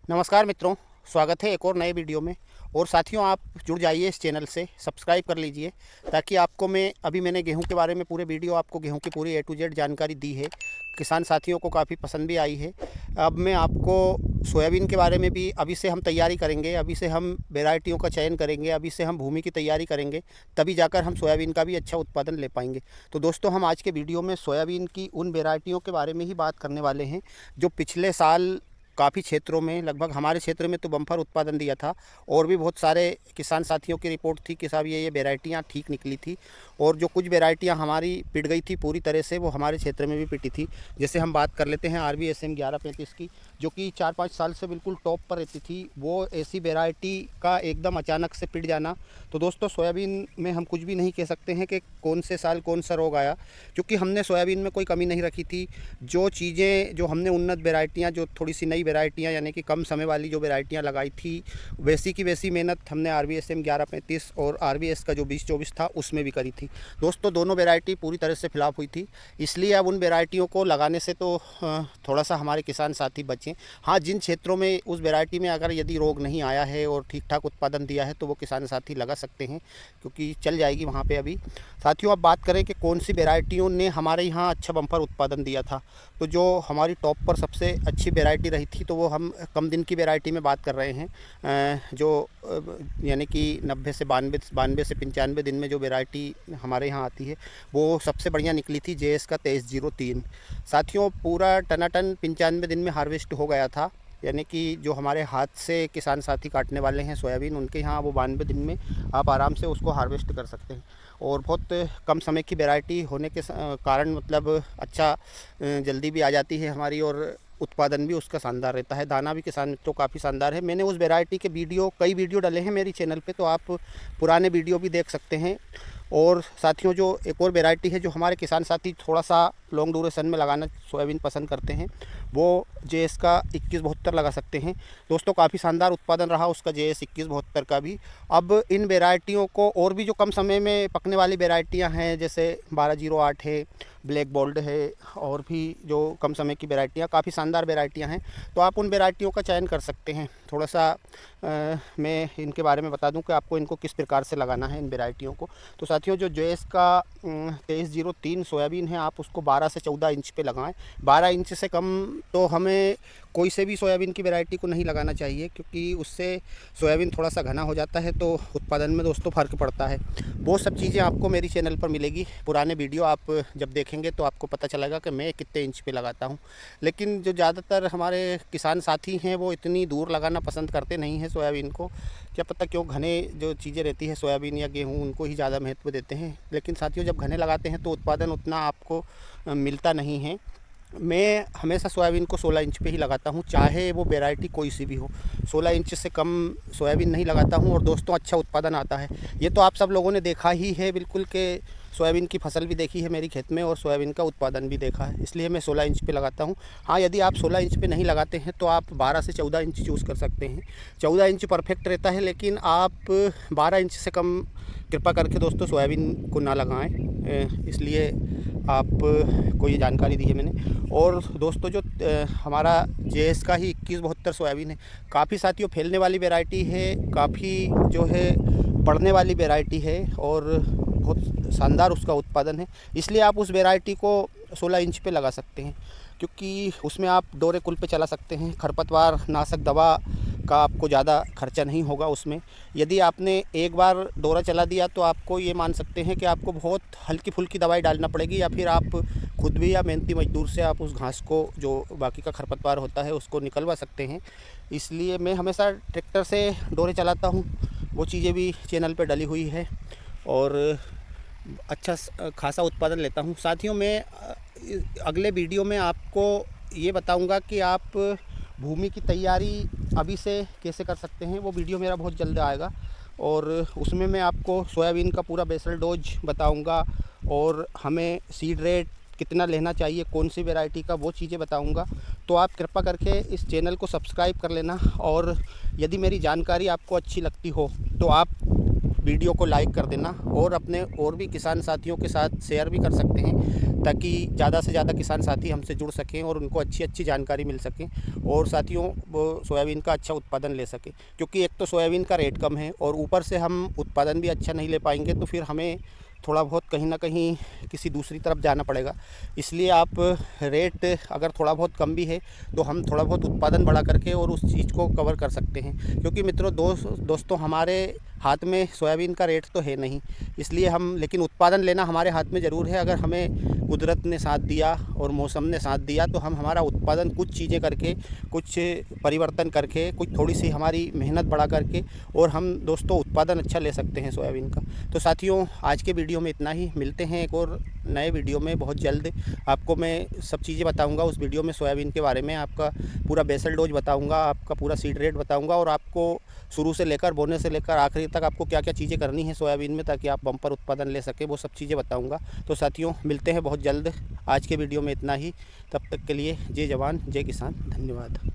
नमस्कार मित्रों, स्वागत है एक और नए वीडियो में। और साथियों, आप जुड़ जाइए इस चैनल से, सब्सक्राइब कर लीजिए ताकि आपको मैंने गेहूं के बारे में पूरे वीडियो, आपको गेहूं की पूरी A to Z जानकारी दी है। किसान साथियों को काफ़ी पसंद भी आई है। अब मैं आपको सोयाबीन के बारे में भी, अभी से हम तैयारी करेंगे, अभी से हम वैरायटियों का चयन करेंगे, अभी से हम भूमि की तैयारी करेंगे, तभी जाकर हम सोयाबीन का भी अच्छा उत्पादन ले पाएंगे। तो दोस्तों, हम आज के वीडियो में सोयाबीन की उन वैरायटियों के बारे में ही बात करने वाले हैं जो पिछले साल काफ़ी क्षेत्रों में, लगभग हमारे क्षेत्र में तो बम्पर उत्पादन दिया था। और भी बहुत सारे किसान साथियों की रिपोर्ट थी कि साहब ये वैरायटियाँ ठीक निकली थी। और जो कुछ वैरायटियाँ हमारी पिट गई थी पूरी तरह से, वो हमारे क्षेत्र में भी पिटी थी। जैसे हम बात कर लेते हैं RBSM 1135 की, जो कि 4-5 साल से बिल्कुल टॉप पर रहती थी। वो ऐसी वैरायटी का एकदम अचानक से पिट जाना, तो दोस्तों सोयाबीन में हम कुछ भी नहीं कह सकते हैं कि कौन से साल कौन सा रोग आया, क्योंकि हमने सोयाबीन में कोई कमी नहीं रखी थी। जो चीज़ें, जो हमने उन्नत वैरायटियाँ, जो थोड़ी सी नई वैरायटियाँ, यानी कि कम समय वाली जो वैरायटियाँ लगाई थी, वैसी की वैसी मेहनत हमने RBSM 1135 और RBS का जो 2024 था उसमें भी करी थी। दोस्तों, दोनों वैरायटी पूरी तरह से फ्लॉप हुई थी। इसलिए अब उन वैरायटियों को लगाने से तो थोड़ा सा हमारे किसान साथी बचें। हाँ, जिन क्षेत्रों में उस वैरायटी में अगर यदि रोग नहीं आया है और ठीक ठाक उत्पादन दिया है तो वो किसान साथी लगा सकते हैं, क्योंकि चल जाएगी वहाँ पे अभी। साथियों, अब बात करें कि कौन सी वैरायटियों ने हमारे यहाँ अच्छा बम्पर उत्पादन दिया था, तो जो हमारी टॉप पर सबसे अच्छी वैरायटी रही थी, तो वो हम कम दिन की वैरायटी में बात कर रहे हैं। जो यानी कि 90 से 92 से 95 दिन में जो वैरायटी हमारे यहाँ आती है, वो सबसे बढ़िया निकली थी JS का 2303। साथियों, पूरा टनाटन 95 दिन में हार्वेस्ट हो गया था। यानी कि जो हमारे हाथ से किसान साथी काटने वाले हैं सोयाबीन, उनके यहाँ वो 92 दिन में आप आराम से उसको हार्वेस्ट कर सकते हैं। और बहुत कम समय की वैरायटी होने के कारण मतलब अच्छा जल्दी भी आ जाती है हमारी, और उत्पादन भी उसका शानदार रहता है। दाना भी किसान मित्रों काफ़ी शानदार है। मैंने उस वैरायटी के कई वीडियो डाले हैं मेरी चैनल पे, तो आप पुराने वीडियो भी देख सकते हैं। और साथियों, जो एक और वैरायटी है जो हमारे किसान साथी थोड़ा सा लॉन्ग ड्यूरेशन में लगाना सोयाबीन पसंद करते हैं, वो JS का 2172 लगा सकते हैं। दोस्तों, काफ़ी शानदार उत्पादन रहा उसका JS 2172 का भी। अब इन वैरायटियों को, और भी जो कम समय में पकने वाली वैरायटियां हैं, जैसे 1208 है, ब्लैक बोल्ड है, और भी जो कम समय की वैरायटियां, काफ़ी शानदार वैरायटियां हैं, तो आप उन वैरायटियों का चयन कर सकते हैं। थोड़ा सा मैं इनके बारे में बता दूं कि आपको इनको किस प्रकार से लगाना है इन वैरायटियों को। तो साथियों, जो JS का 2303 सोयाबीन है, आप उसको 12 से 14 इंच पे लगाएं। 12 इंच से कम तो हमें कोई से भी सोयाबीन की वैरायटी को नहीं लगाना चाहिए, क्योंकि उससे सोयाबीन थोड़ा सा घना हो जाता है, तो उत्पादन में दोस्तों फ़र्क पड़ता है। वो सब चीज़ें आपको मेरी चैनल पर मिलेगी। पुराने वीडियो आप जब देखेंगे तो आपको पता चलेगा कि मैं कितने इंच पे लगाता हूँ। लेकिन जो ज़्यादातर हमारे किसान साथी हैं, वो इतनी दूर लगाना पसंद करते नहीं हैं सोयाबीन को। क्या पता क्यों, घने जो चीज़ें रहती हैं सोयाबीन या गेहूँ, उनको ही ज़्यादा महत्व देते हैं। लेकिन साथियों, जब घने लगाते हैं तो उत्पादन उतना आपको मिलता नहीं है। मैं हमेशा सोयाबीन को 16 इंच पे ही लगाता हूँ, चाहे वो वैरायटी कोई सी भी हो। 16 इंच से कम सोयाबीन नहीं लगाता हूँ, और दोस्तों अच्छा उत्पादन आता है। ये तो आप सब लोगों ने देखा ही है बिल्कुल, कि सोयाबीन की फसल भी देखी है मेरी खेत में, और सोयाबीन का उत्पादन भी देखा है, इसलिए मैं 16 इंच पे लगाता हूँ। हाँ, यदि आप 16 इंच पे नहीं लगाते हैं तो आप 12 से 14 इंच चूज़ कर सकते हैं। 14 इंच परफेक्ट रहता है, लेकिन आप 12 इंच से कम कृपा करके दोस्तों सोयाबीन को ना लगाएं। इसलिए आपको ये जानकारी दी है मैंने। और दोस्तों, जो हमारा JS का ही 2172 सोयाबीन है, काफ़ी साथियों फैलने वाली वैरायटी है, काफ़ी जो है बढ़ने वाली वैरायटी है, और बहुत शानदार उसका उत्पादन है। इसलिए आप उस वैरायटी को 16 इंच पे लगा सकते हैं, क्योंकि उसमें आप दौरे कुल पे चला सकते हैं। खरपतवार नाशक दवा का आपको ज़्यादा खर्चा नहीं होगा उसमें। यदि आपने एक बार दौरा चला दिया तो आपको ये मान सकते हैं कि आपको बहुत हल्की फुल्की दवाई डालना पड़ेगी, या फिर आप खुद भी या मेहनती मजदूर से आप उस घास को, जो बाकी का खरपतवार होता है, उसको निकलवा सकते हैं। इसलिए मैं हमेशा ट्रैक्टर से दौरे चलाता हूँ। वो चीज़ें भी चैनल पर डली हुई है, और अच्छा खासा उत्पादन लेता हूँ। साथियों, मैं अगले वीडियो में आपको ये बताऊंगा कि आप भूमि की तैयारी अभी से कैसे कर सकते हैं। वो वीडियो मेरा बहुत जल्द आएगा, और उसमें मैं आपको सोयाबीन का पूरा बेसल डोज बताऊंगा, और हमें सीड रेट कितना लेना चाहिए, कौन सी वैरायटी का, वो चीज़ें बताऊंगा। तो आप कृपा करके इस चैनल को सब्सक्राइब कर लेना, और यदि मेरी जानकारी आपको अच्छी लगती हो तो आप वीडियो को लाइक कर देना और अपने और भी किसान साथियों के साथ शेयर भी कर सकते हैं, ताकि ज़्यादा से ज़्यादा किसान साथी हमसे जुड़ सकें और उनको अच्छी जानकारी मिल सके और साथियों वो सोयाबीन का अच्छा उत्पादन ले सकें। क्योंकि एक तो सोयाबीन का रेट कम है और ऊपर से हम उत्पादन भी अच्छा नहीं ले पाएंगे, तो फिर हमें थोड़ा बहुत कहीं ना कहीं किसी दूसरी तरफ जाना पड़ेगा। इसलिए आप रेट अगर थोड़ा बहुत कम भी है तो हम थोड़ा बहुत उत्पादन बढ़ा करके और उस चीज़ को कवर कर सकते हैं। क्योंकि मित्रों दोस्तों हमारे हाथ में सोयाबीन का रेट तो है नहीं, इसलिए हम लेकिन उत्पादन लेना हमारे हाथ में ज़रूर है। अगर हमें कुदरत ने साथ दिया और मौसम ने साथ दिया तो हम हमारा उत्पादन कुछ चीज़ें करके, कुछ परिवर्तन करके, कुछ थोड़ी सी हमारी मेहनत बढ़ा करके और हम दोस्तों उत्पादन अच्छा ले सकते हैं सोयाबीन का। तो साथियों आज के वीडियो में इतना ही, मिलते हैं एक और नए वीडियो में बहुत जल्द। आपको मैं सब चीज़ें बताऊंगा उस वीडियो में सोयाबीन के बारे में, आपका पूरा बेसल डोज बताऊंगा, आपका पूरा सीड रेट बताऊंगा और आपको शुरू से लेकर बोने से लेकर आखिरी तक आपको क्या क्या चीज़ें करनी है सोयाबीन में ताकि आप बम्पर उत्पादन ले सकें, वो सब चीज़ें बताऊंगा। तो साथियों मिलते हैं बहुत जल्द। आज के वीडियो में इतना ही, तब तक के लिए जय जवान जय किसान, धन्यवाद।